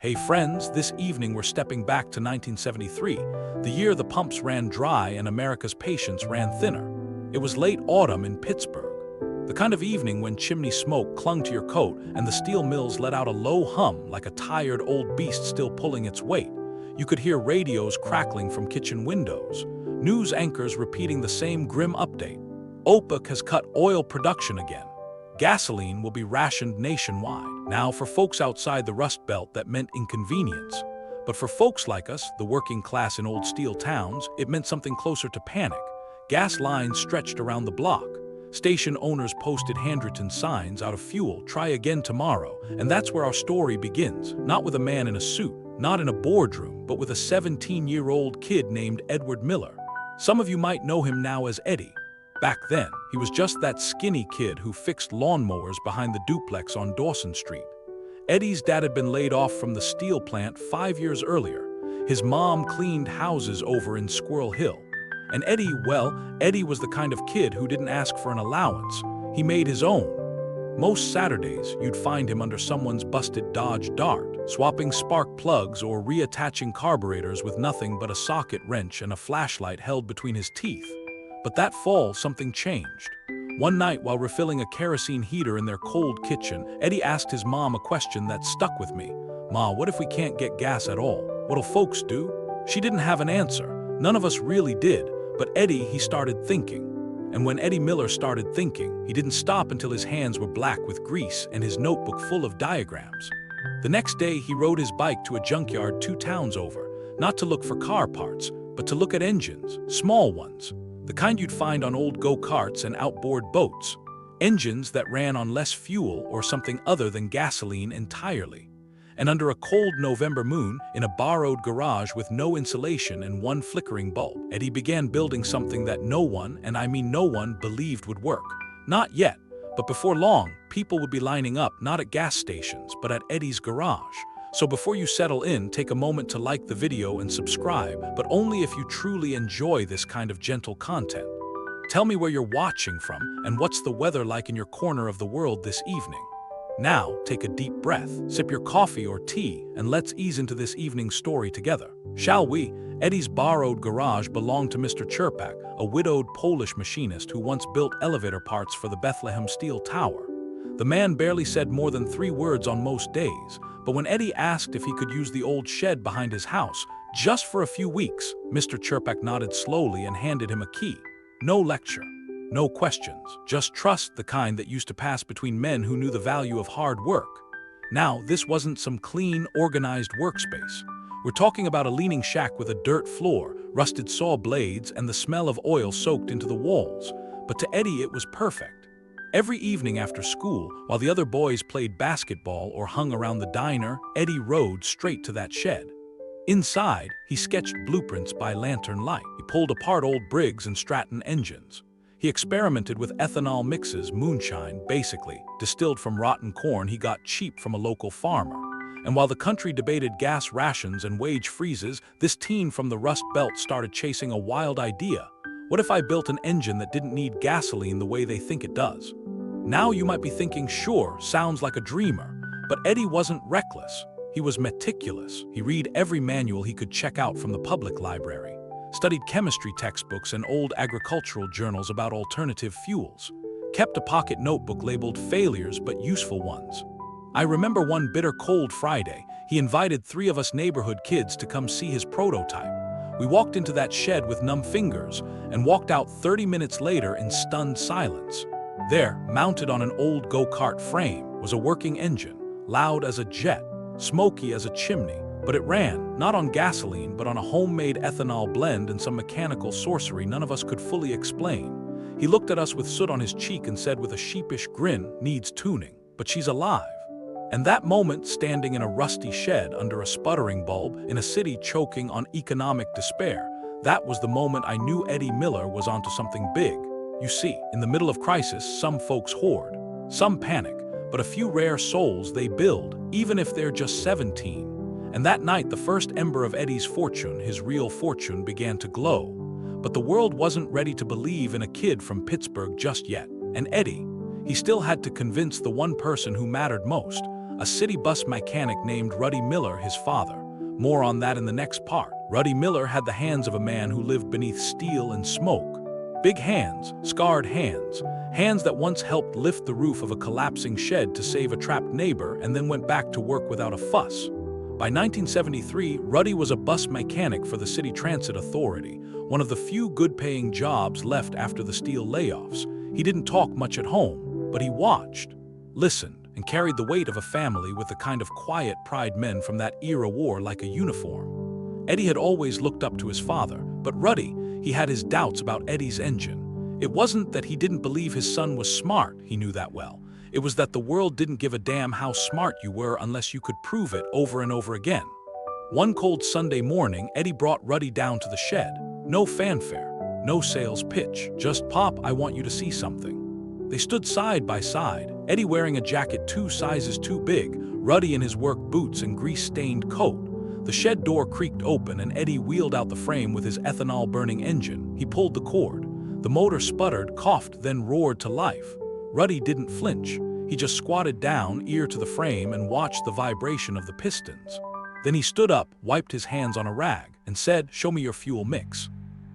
Hey friends, this evening we're stepping back to 1973, the year the pumps ran dry and America's patience ran thinner. It was late autumn in Pittsburgh, the kind of evening when chimney smoke clung to your coat and the steel mills let out a low hum like a tired old beast still pulling its weight. You could hear radios crackling from kitchen windows, news anchors repeating the same grim update. OPEC has cut oil production again. Gasoline will be rationed nationwide. Now, for folks outside the Rust Belt, that meant inconvenience. But for folks like us, the working class in old steel towns, it meant something closer to panic. Gas lines stretched around the block. Station owners posted handwritten signs, "Out of fuel, try again tomorrow." And that's where our story begins. Not with a man in a suit, not in a boardroom, but with a 17-year-old kid named Edward Miller. Some of you might know him now as Eddie. Back then, he was just that skinny kid who fixed lawnmowers behind the duplex on Dawson Street. Eddie's dad had been laid off from the steel plant 5 years earlier. His mom cleaned houses over in Squirrel Hill. And Eddie was the kind of kid who didn't ask for an allowance. He made his own. Most Saturdays, you'd find him under someone's busted Dodge Dart, swapping spark plugs or reattaching carburetors with nothing but a socket wrench and a flashlight held between his teeth. But that fall, something changed. One night, while refilling a kerosene heater in their cold kitchen, Eddie asked his mom a question that stuck with me. "Ma, what if we can't get gas at all? What'll folks do?" She didn't have an answer. None of us really did. But Eddie, he started thinking. And when Eddie Miller started thinking, he didn't stop until his hands were black with grease and his notebook full of diagrams. The next day, he rode his bike to a junkyard 2 towns over, not to look for car parts, but to look at engines, small ones. The kind you'd find on old go-karts and outboard boats. Engines that ran on less fuel or something other than gasoline entirely. And under a cold November moon, in a borrowed garage with no insulation and one flickering bulb, Eddie began building something that no one, and I mean no one, believed would work. Not yet, but before long, people would be lining up not at gas stations, but at Eddie's garage. So before you settle in, take a moment to like the video and subscribe, but only if you truly enjoy this kind of gentle content. Tell me where you're watching from and what's the weather like in your corner of the world this evening. Now, take a deep breath, sip your coffee or tea, and let's ease into this evening's story together. Shall we? Eddie's borrowed garage belonged to Mr. Chirpak, a widowed Polish machinist who once built elevator parts for the Bethlehem Steel Tower. The man barely said more than 3 words on most days, but when Eddie asked if he could use the old shed behind his house, just for a few weeks, Mr. Chirpak nodded slowly and handed him a key. No lecture, no questions, just trust, the kind that used to pass between men who knew the value of hard work. Now, this wasn't some clean, organized workspace. We're talking about a leaning shack with a dirt floor, rusted saw blades, and the smell of oil soaked into the walls. But to Eddie, it was perfect. Every evening after school, while the other boys played basketball or hung around the diner, Eddie rode straight to that shed. Inside, he sketched blueprints by lantern light. He pulled apart old Briggs and Stratton engines. He experimented with ethanol mixes, moonshine, basically, distilled from rotten corn he got cheap from a local farmer. And while the country debated gas rations and wage freezes, this teen from the Rust Belt started chasing a wild idea. What if I built an engine that didn't need gasoline the way they think it does? Now you might be thinking, sure, sounds like a dreamer. But Eddie wasn't reckless. He was meticulous. He read every manual he could check out from the public library, studied chemistry textbooks and old agricultural journals about alternative fuels, kept a pocket notebook labeled failures but useful ones. I remember one bitter cold Friday, he invited 3 of us neighborhood kids to come see his prototype. We walked into that shed with numb fingers and walked out 30 minutes later in stunned silence. There, mounted on an old go-kart frame, was a working engine, loud as a jet, smoky as a chimney, but it ran, not on gasoline, but on a homemade ethanol blend and some mechanical sorcery none of us could fully explain. He looked at us with soot on his cheek and said with a sheepish grin, "Needs tuning, but she's alive." And that moment, standing in a rusty shed under a sputtering bulb in a city choking on economic despair, that was the moment I knew Eddie Miller was onto something big. You see, in the middle of crisis, some folks hoard, some panic, but a few rare souls they build, even if they're just 17. And that night, the first ember of Eddie's fortune, his real fortune, began to glow. But the world wasn't ready to believe in a kid from Pittsburgh just yet. And Eddie, he still had to convince the one person who mattered most, a city bus mechanic named Ruddy Miller his father. More on that in the next part. Ruddy Miller had the hands of a man who lived beneath steel and smoke. Big hands, scarred hands, hands that once helped lift the roof of a collapsing shed to save a trapped neighbor and then went back to work without a fuss. By 1973, Ruddy was a bus mechanic for the City Transit Authority, one of the few good-paying jobs left after the steel layoffs. He didn't talk much at home, but he watched, listened, and carried the weight of a family with the kind of quiet pride men from that era wore like a uniform. Eddie had always looked up to his father, but Ruddy, he had his doubts about Eddie's engine. It wasn't that he didn't believe his son was smart, he knew that well. It was that the world didn't give a damn how smart you were unless you could prove it over and over again. One cold Sunday morning, Eddie brought Ruddy down to the shed. No fanfare, no sales pitch, just "Pop, I want you to see something." They stood side by side, Eddie wearing a jacket 2 sizes too big, Ruddy in his work boots and grease-stained coat. The shed door creaked open and Eddie wheeled out the frame with his ethanol-burning engine. He pulled the cord. The motor sputtered, coughed, then roared to life. Ruddy didn't flinch. He just squatted down, ear to the frame, and watched the vibration of the pistons. Then he stood up, wiped his hands on a rag, and said, "Show me your fuel mix."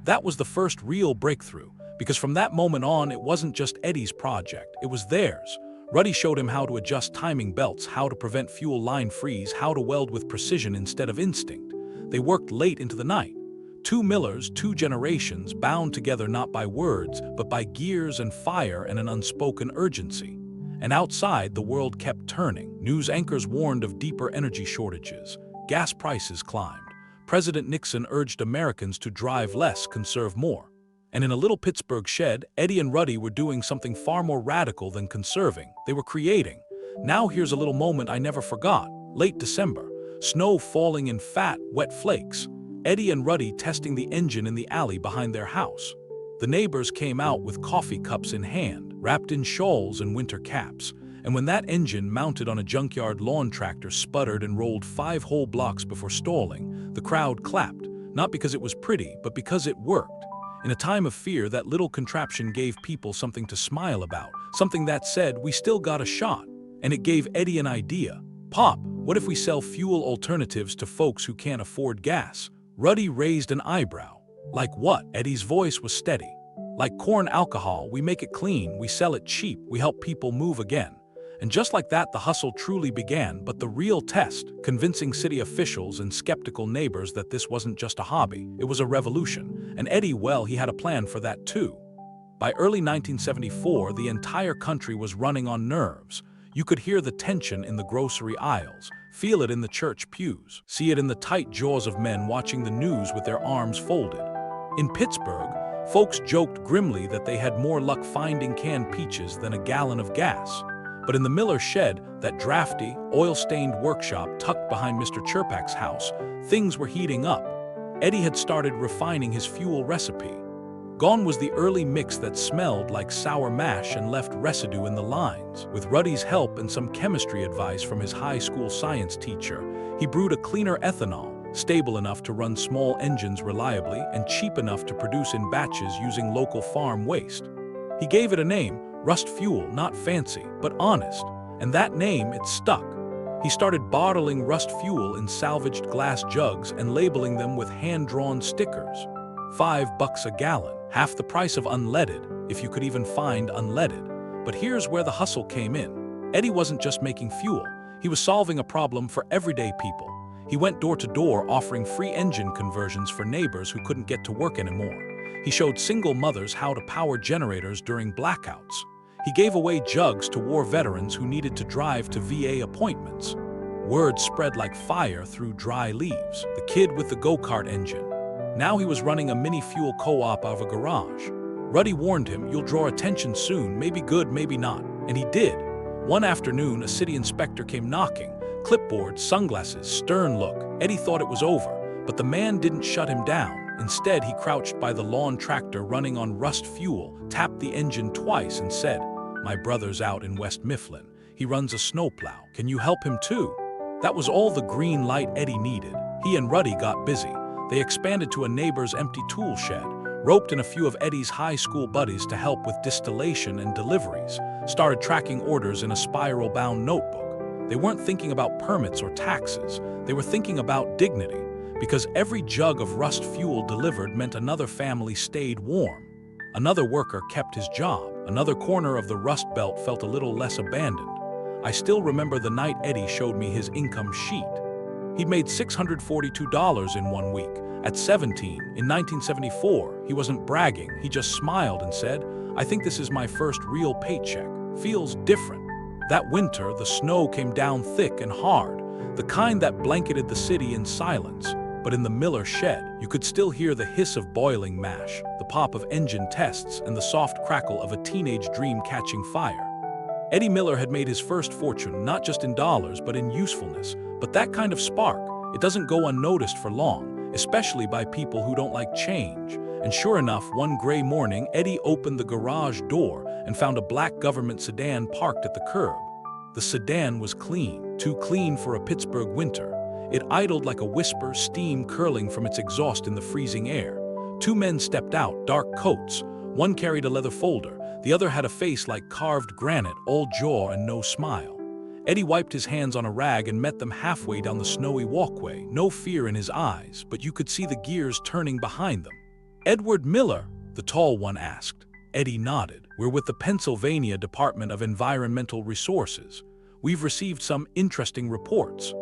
That was the first real breakthrough, because from that moment on, it wasn't just Eddie's project, it was theirs. Ruddy showed him how to adjust timing belts, how to prevent fuel line freeze, how to weld with precision instead of instinct. They worked late into the night. 2 Millers, 2 generations, bound together not by words, but by gears and fire and an unspoken urgency. And outside, the world kept turning. News anchors warned of deeper energy shortages. Gas prices climbed. President Nixon urged Americans to drive less, conserve more. And in a little Pittsburgh shed, Eddie and Ruddy were doing something far more radical than conserving. They were creating. Now here's a little moment I never forgot. Late December. Snow falling in fat, wet flakes. Eddie and Ruddy testing the engine in the alley behind their house. The neighbors came out with coffee cups in hand, wrapped in shawls and winter caps. And when that engine, mounted on a junkyard lawn tractor, sputtered and rolled 5 whole blocks before stalling, the crowd clapped, not because it was pretty, but because it worked. In a time of fear, that little contraption gave people something to smile about, something that said, "We still got a shot." And it gave Eddie an idea. "Pop, what if we sell fuel alternatives to folks who can't afford gas?" Ruddy raised an eyebrow. "Like what?" Eddie's voice was steady. "Like corn alcohol, we make it clean, we sell it cheap, we help people move again." And just like that, the hustle truly began, but the real test, convincing city officials and skeptical neighbors that this wasn't just a hobby, it was a revolution. And Eddie, well, he had a plan for that too. By early 1974, the entire country was running on nerves. You could hear the tension in the grocery aisles, feel it in the church pews, see it in the tight jaws of men watching the news with their arms folded. In Pittsburgh, folks joked grimly that they had more luck finding canned peaches than a gallon of gas. But in the Miller shed, that drafty, oil-stained workshop tucked behind Mr. Chirpak's house, things were heating up. Eddie had started refining his fuel recipe. Gone was the early mix that smelled like sour mash and left residue in the lines. With Ruddy's help and some chemistry advice from his high school science teacher, he brewed a cleaner ethanol, stable enough to run small engines reliably and cheap enough to produce in batches using local farm waste. He gave it a name, Rust Fuel, not fancy, but honest. And that name, it stuck. He started bottling Rust Fuel in salvaged glass jugs and labeling them with hand-drawn stickers. $5 a gallon, half the price of unleaded, if you could even find unleaded. But here's where the hustle came in. Eddie wasn't just making fuel, he was solving a problem for everyday people. He went door to door offering free engine conversions for neighbors who couldn't get to work anymore. He showed single mothers how to power generators during blackouts. He gave away jugs to war veterans who needed to drive to VA appointments. Word spread like fire through dry leaves. The kid with the go-kart engine. Now he was running a mini fuel co-op out of a garage. Ruddy warned him, "You'll draw attention soon, maybe good, maybe not." And he did. One afternoon, a city inspector came knocking. Clipboard, sunglasses, stern look. Eddie thought it was over, but the man didn't shut him down. Instead, he crouched by the lawn tractor running on Rust Fuel, tapped the engine twice and said, "My brother's out in West Mifflin. He runs a snowplow. Can you help him too?" That was all the green light Eddie needed. He and Ruddy got busy. They expanded to a neighbor's empty tool shed, roped in a few of Eddie's high school buddies to help with distillation and deliveries, started tracking orders in a spiral-bound notebook. They weren't thinking about permits or taxes. They were thinking about dignity, because every jug of rust fuel delivered meant another family stayed warm. Another worker kept his job. Another corner of the Rust Belt felt a little less abandoned. I still remember the night Eddie showed me his income sheet. He'd made $642 in 1 week. At 17, in 1974, he wasn't bragging. He just smiled and said, "I think this is my first real paycheck. Feels different." That winter, the snow came down thick and hard, the kind that blanketed the city in silence. But in the Miller shed, you could still hear the hiss of boiling mash, the pop of engine tests, and the soft crackle of a teenage dream catching fire. Eddie Miller had made his first fortune not just in dollars but in usefulness. But that kind of spark, it doesn't go unnoticed for long, especially by people who don't like change. And sure enough, one gray morning, Eddie opened the garage door and found a black government sedan parked at the curb. The sedan was clean, too clean for a Pittsburgh winter. It idled like a whisper, steam curling from its exhaust in the freezing air. Two men stepped out, dark coats. One carried a leather folder. The other had a face like carved granite, all jaw and no smile. Eddie wiped his hands on a rag and met them halfway down the snowy walkway, no fear in his eyes, but you could see the gears turning behind them. "Edward Miller?" the tall one asked. Eddie nodded. "We're with the Pennsylvania Department of Environmental Resources. We've received some interesting reports."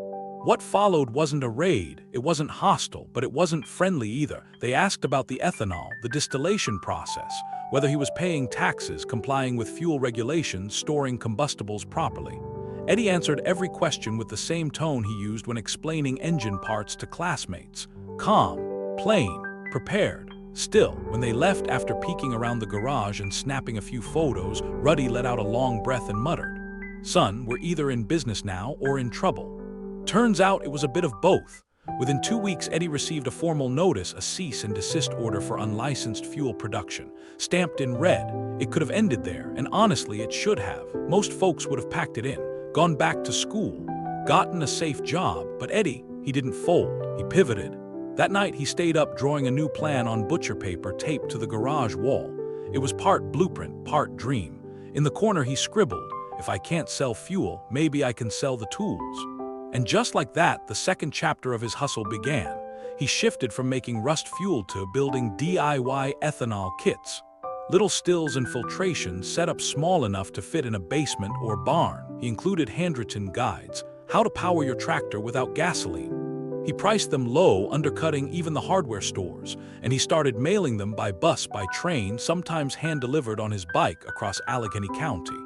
What followed wasn't a raid, it wasn't hostile, but it wasn't friendly either. They asked about the ethanol, the distillation process, whether he was paying taxes, complying with fuel regulations, storing combustibles properly. Eddie answered every question with the same tone he used when explaining engine parts to classmates. Calm, plain, prepared. Still, when they left after peeking around the garage and snapping a few photos, Ruddy let out a long breath and muttered, "Son, we're either in business now or in trouble." Turns out it was a bit of both. Within 2 weeks, Eddie received a formal notice, a cease and desist order for unlicensed fuel production, stamped in red. It could have ended there, and honestly, it should have. Most folks would have packed it in, gone back to school, gotten a safe job, but Eddie, he didn't fold, he pivoted. That night, he stayed up drawing a new plan on butcher paper taped to the garage wall. It was part blueprint, part dream. In the corner, he scribbled, "If I can't sell fuel, maybe I can sell the tools." And just like that, the second chapter of his hustle began. He shifted from making rust fuel to building DIY ethanol kits. Little stills and filtration set up small enough to fit in a basement or barn. He included handwritten guides, how to power your tractor without gasoline. He priced them low, undercutting even the hardware stores, and he started mailing them by bus, by train, sometimes hand-delivered on his bike across Allegheny County.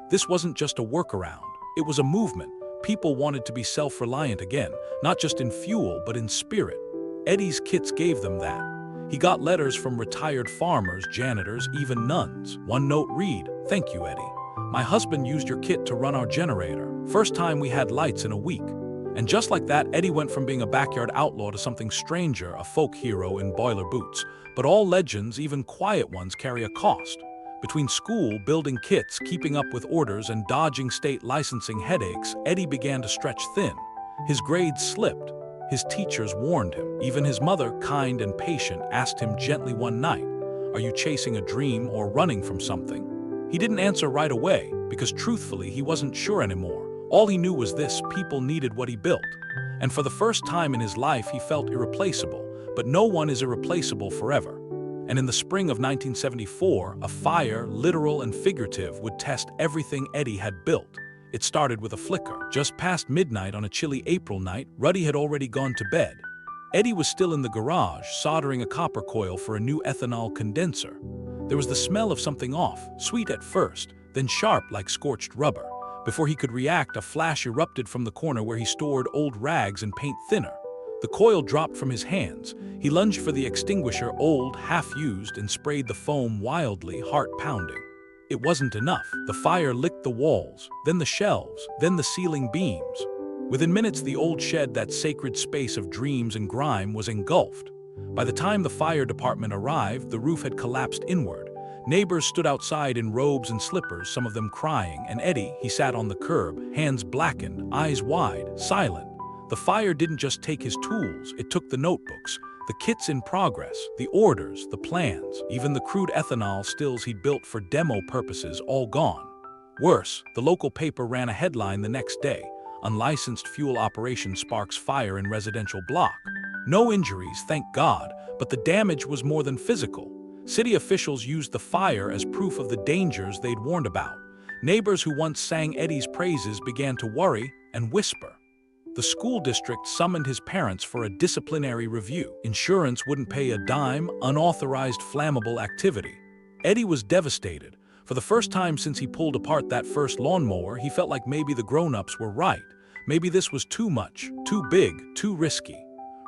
This wasn't just a workaround, it was a movement. People wanted to be self-reliant again, not just in fuel, but in spirit. Eddie's kits gave them that. He got letters from retired farmers, janitors, even nuns. One note read, "Thank you, Eddie. My husband used your kit to run our generator. First time we had lights in a week." And just like that, Eddie went from being a backyard outlaw to something stranger, a folk hero in boiler boots. But all legends, even quiet ones, carry a cost. Between school, building kits, keeping up with orders, and dodging state licensing headaches, Eddie began to stretch thin. His grades slipped. His teachers warned him. Even his mother, kind and patient, asked him gently one night, "Are you chasing a dream or running from something?" He didn't answer right away, because truthfully, he wasn't sure anymore. All he knew was this: people needed what he built. And for the first time in his life, he felt irreplaceable. But no one is irreplaceable forever. And in the spring of 1974, a fire, literal and figurative, would test everything Eddie had built. It started with a flicker. Just past midnight on a chilly April night, Ruddy had already gone to bed. Eddie was still in the garage, soldering a copper coil for a new ethanol condenser. There was the smell of something off, sweet at first, then sharp like scorched rubber. Before he could react, a flash erupted from the corner where he stored old rags and paint thinner. The coil dropped from his hands. He lunged for the extinguisher, old, half-used, and sprayed the foam wildly, heart-pounding. It wasn't enough. The fire licked the walls, then the shelves, then the ceiling beams. Within minutes, the old shed, that sacred space of dreams and grime, was engulfed. By the time the fire department arrived, the roof had collapsed inward. Neighbors stood outside in robes and slippers, some of them crying, and Eddie, he sat on the curb, hands blackened, eyes wide, silent. The fire didn't just take his tools, it took the notebooks, the kits in progress, the orders, the plans, even the crude ethanol stills he'd built for demo purposes, all gone. Worse, the local paper ran a headline the next day: unlicensed fuel operation sparks fire in residential block. No injuries, thank God, but the damage was more than physical. City officials used the fire as proof of the dangers they'd warned about. Neighbors who once sang Eddie's praises began to worry and whisper. The school district summoned his parents for a disciplinary review. Insurance wouldn't pay a dime, unauthorized flammable activity. Eddie was devastated. For the first time since he pulled apart that first lawnmower, he felt like maybe the grown-ups were right. Maybe this was too much, too big, too risky.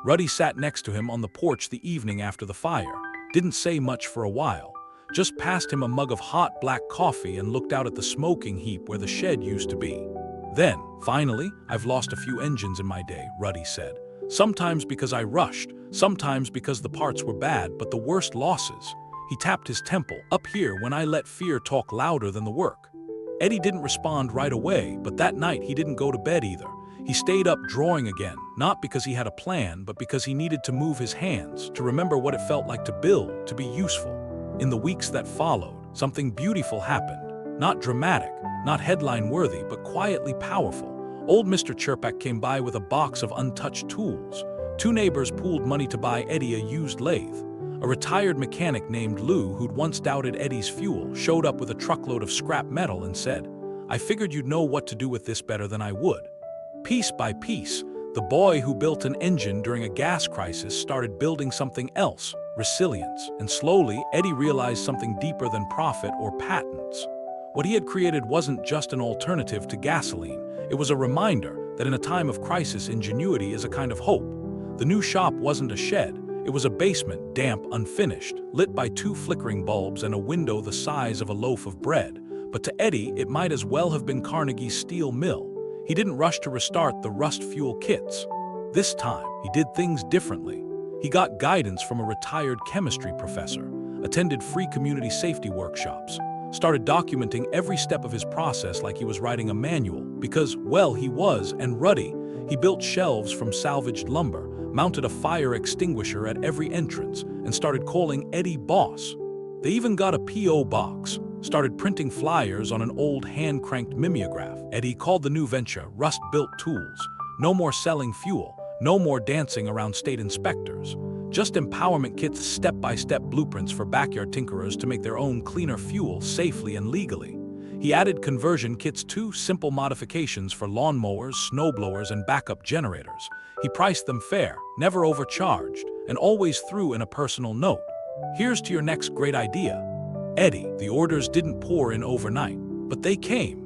Ruddy sat next to him on the porch the evening after the fire. Didn't say much for a while. Just passed him a mug of hot black coffee and looked out at the smoking heap where the shed used to be. Then, finally, I've lost a few engines in my day, Ruddy said. Sometimes because I rushed, sometimes because the parts were bad, but the worst losses. He tapped his temple, up here when I let fear talk louder than the work. Eddie didn't respond right away, but that night he didn't go to bed either. He stayed up drawing again, not because he had a plan, but because he needed to move his hands, to remember what it felt like to build, to be useful. In the weeks that followed, something beautiful happened. Not dramatic, not headline-worthy, but quietly powerful. Old Mr. Chirpak came by with a box of untouched tools. Two neighbors pooled money to buy Eddie a used lathe. A retired mechanic named Lou, who'd once doubted Eddie's fuel, showed up with a truckload of scrap metal and said, "I figured you'd know what to do with this better than I would." Piece by piece, the boy who built an engine during a gas crisis started building something else, resilience. And slowly, Eddie realized something deeper than profit or patents. What he had created wasn't just an alternative to gasoline. It was a reminder that in a time of crisis, ingenuity is a kind of hope. The new shop wasn't a shed. It was a basement, damp, unfinished, lit by 2 flickering bulbs and a window the size of a loaf of bread. But to Eddie, it might as well have been Carnegie's steel mill. He didn't rush to restart the rust fuel kits. This time, he did things differently. He got guidance from a retired chemistry professor, attended free community safety workshops, started documenting every step of his process like he was writing a manual, because, well, he was, and ruddy. He built shelves from salvaged lumber, mounted a fire extinguisher at every entrance, and started calling Eddie boss. They even got a P.O. box, started printing flyers on an old hand-cranked mimeograph. Eddie called the new venture Rust-Built Tools. No more selling fuel, no more dancing around state inspectors. Just empowerment kits, step-by-step blueprints for backyard tinkerers to make their own cleaner fuel safely and legally. He added conversion kits too, simple modifications for lawnmowers, snowblowers, and backup generators. He priced them fair, never overcharged, and always threw in a personal note. Here's to your next great idea. Eddie, the orders didn't pour in overnight, but they came.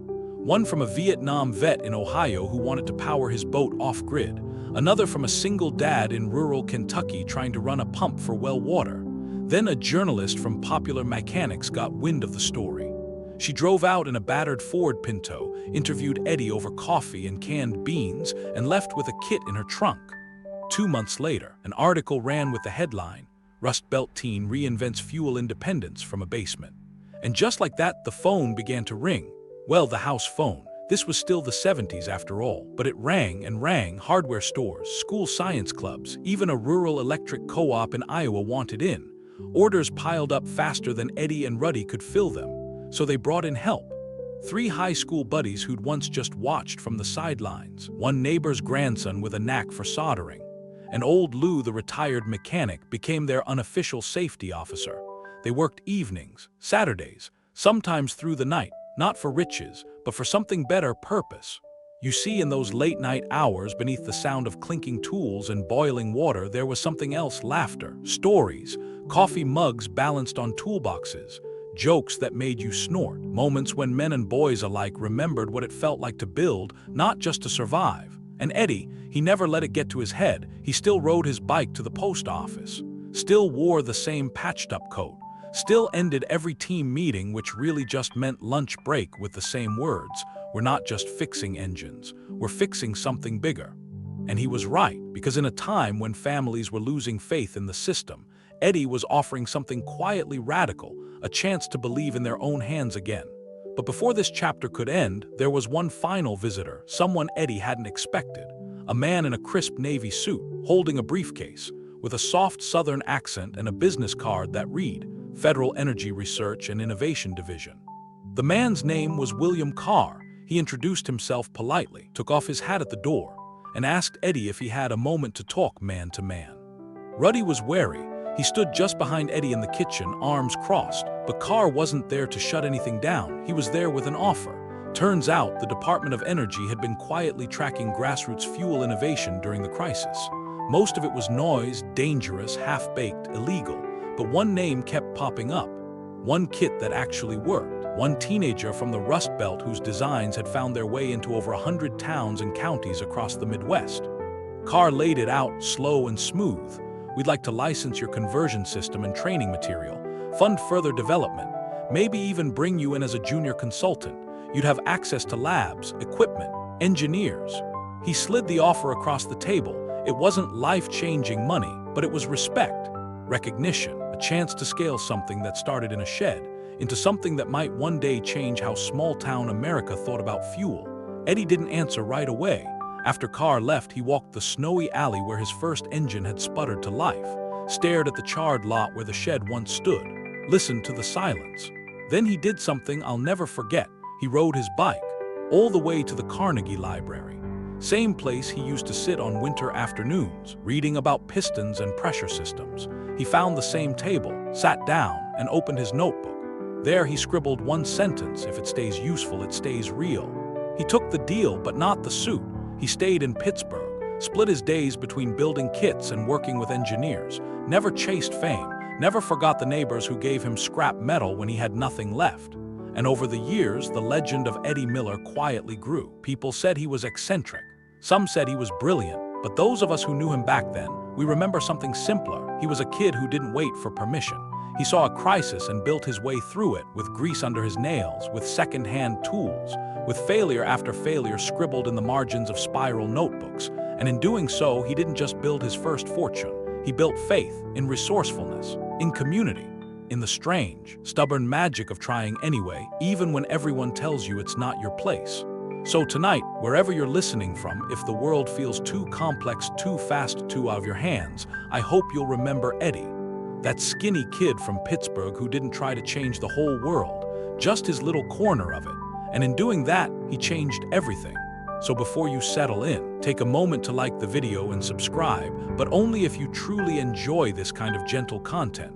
One from a Vietnam vet in Ohio who wanted to power his boat off-grid. Another from a single dad in rural Kentucky trying to run a pump for well water. Then a journalist from Popular Mechanics got wind of the story. She drove out in a battered Ford Pinto, interviewed Eddie over coffee and canned beans, and left with a kit in her trunk. 2 months later, an article ran with the headline, "Rust Belt Teen Reinvents Fuel Independence from a Basement." And just like that, the phone began to ring. Well, the house phone. This was still the 70s after all, but it rang and rang. Hardware stores, school science clubs, even a rural electric co-op in Iowa wanted in. Orders piled up faster than Eddie and Ruddy could fill them, so they brought in help. 3 high school buddies who'd once just watched from the sidelines, one neighbor's grandson with a knack for soldering, and old Lou, the retired mechanic, became their unofficial safety officer. They worked evenings, Saturdays, sometimes through the night, not for riches, but for something better purpose. You see, in those late-night hours, beneath the sound of clinking tools and boiling water, there was something else: laughter, stories, coffee mugs balanced on toolboxes, jokes that made you snort, moments when men and boys alike remembered what it felt like to build, not just to survive. And Eddie, he never let it get to his head. He still rode his bike to the post office, still wore the same patched-up coat, still ended every team meeting, which really just meant lunch break, with the same words: "We're not just fixing engines, we're fixing something bigger." And he was right, because in a time when families were losing faith in the system, Eddie was offering something quietly radical, a chance to believe in their own hands again. But before this chapter could end, there was one final visitor, someone Eddie hadn't expected. A man in a crisp navy suit, holding a briefcase, with a soft southern accent and a business card that read, Federal Energy Research and Innovation Division. The man's name was William Carr. He introduced himself politely, took off his hat at the door, and asked Eddie if he had a moment to talk man to man. Ruddy was wary. He stood just behind Eddie in the kitchen, arms crossed. But Carr wasn't there to shut anything down. He was there with an offer. Turns out the Department of Energy had been quietly tracking grassroots fuel innovation during the crisis. Most of it was noise, dangerous, half-baked, illegal. But one name kept popping up. One kit that actually worked. One teenager from the Rust Belt whose designs had found their way into over 100 towns and counties across the Midwest. Carr laid it out, slow and smooth. We'd like to license your conversion system and training material, fund further development, maybe even bring you in as a junior consultant. You'd have access to labs, equipment, engineers. He slid the offer across the table. It wasn't life-changing money, but it was respect, recognition, a chance to scale something that started in a shed into something that might one day change how small-town America thought about fuel. Eddie didn't answer right away. After Carr left, he walked the snowy alley where his first engine had sputtered to life, stared at the charred lot where the shed once stood, listened to the silence. Then he did something I'll never forget. He rode his bike all the way to the Carnegie Library. Same place he used to sit on winter afternoons, reading about pistons and pressure systems. He found the same table, sat down, and opened his notebook. There he scribbled one sentence: if it stays useful, it stays real. He took the deal, but not the suit. He stayed in Pittsburgh, split his days between building kits and working with engineers, never chased fame, never forgot the neighbors who gave him scrap metal when he had nothing left. And over the years, the legend of Eddie Miller quietly grew. People said he was eccentric. Some said he was brilliant, but those of us who knew him back then, we remember something simpler. He was a kid who didn't wait for permission. He saw a crisis and built his way through it, with grease under his nails, with second-hand tools, with failure after failure scribbled in the margins of spiral notebooks. And in doing so, he didn't just build his first fortune. He built faith in resourcefulness, in community, in the strange, stubborn magic of trying anyway, even when everyone tells you it's not your place. So tonight, wherever you're listening from, if the world feels too complex, too fast, too out of your hands, I hope you'll remember Eddie. That skinny kid from Pittsburgh who didn't try to change the whole world, just his little corner of it. And in doing that, he changed everything. So before you settle in, take a moment to like the video and subscribe, but only if you truly enjoy this kind of gentle content.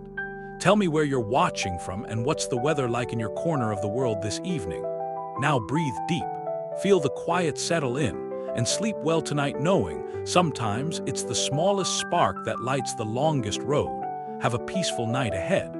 Tell me where you're watching from and what's the weather like in your corner of the world this evening. Now breathe deep, feel the quiet settle in, and sleep well tonight knowing sometimes it's the smallest spark that lights the longest road. Have a peaceful night ahead.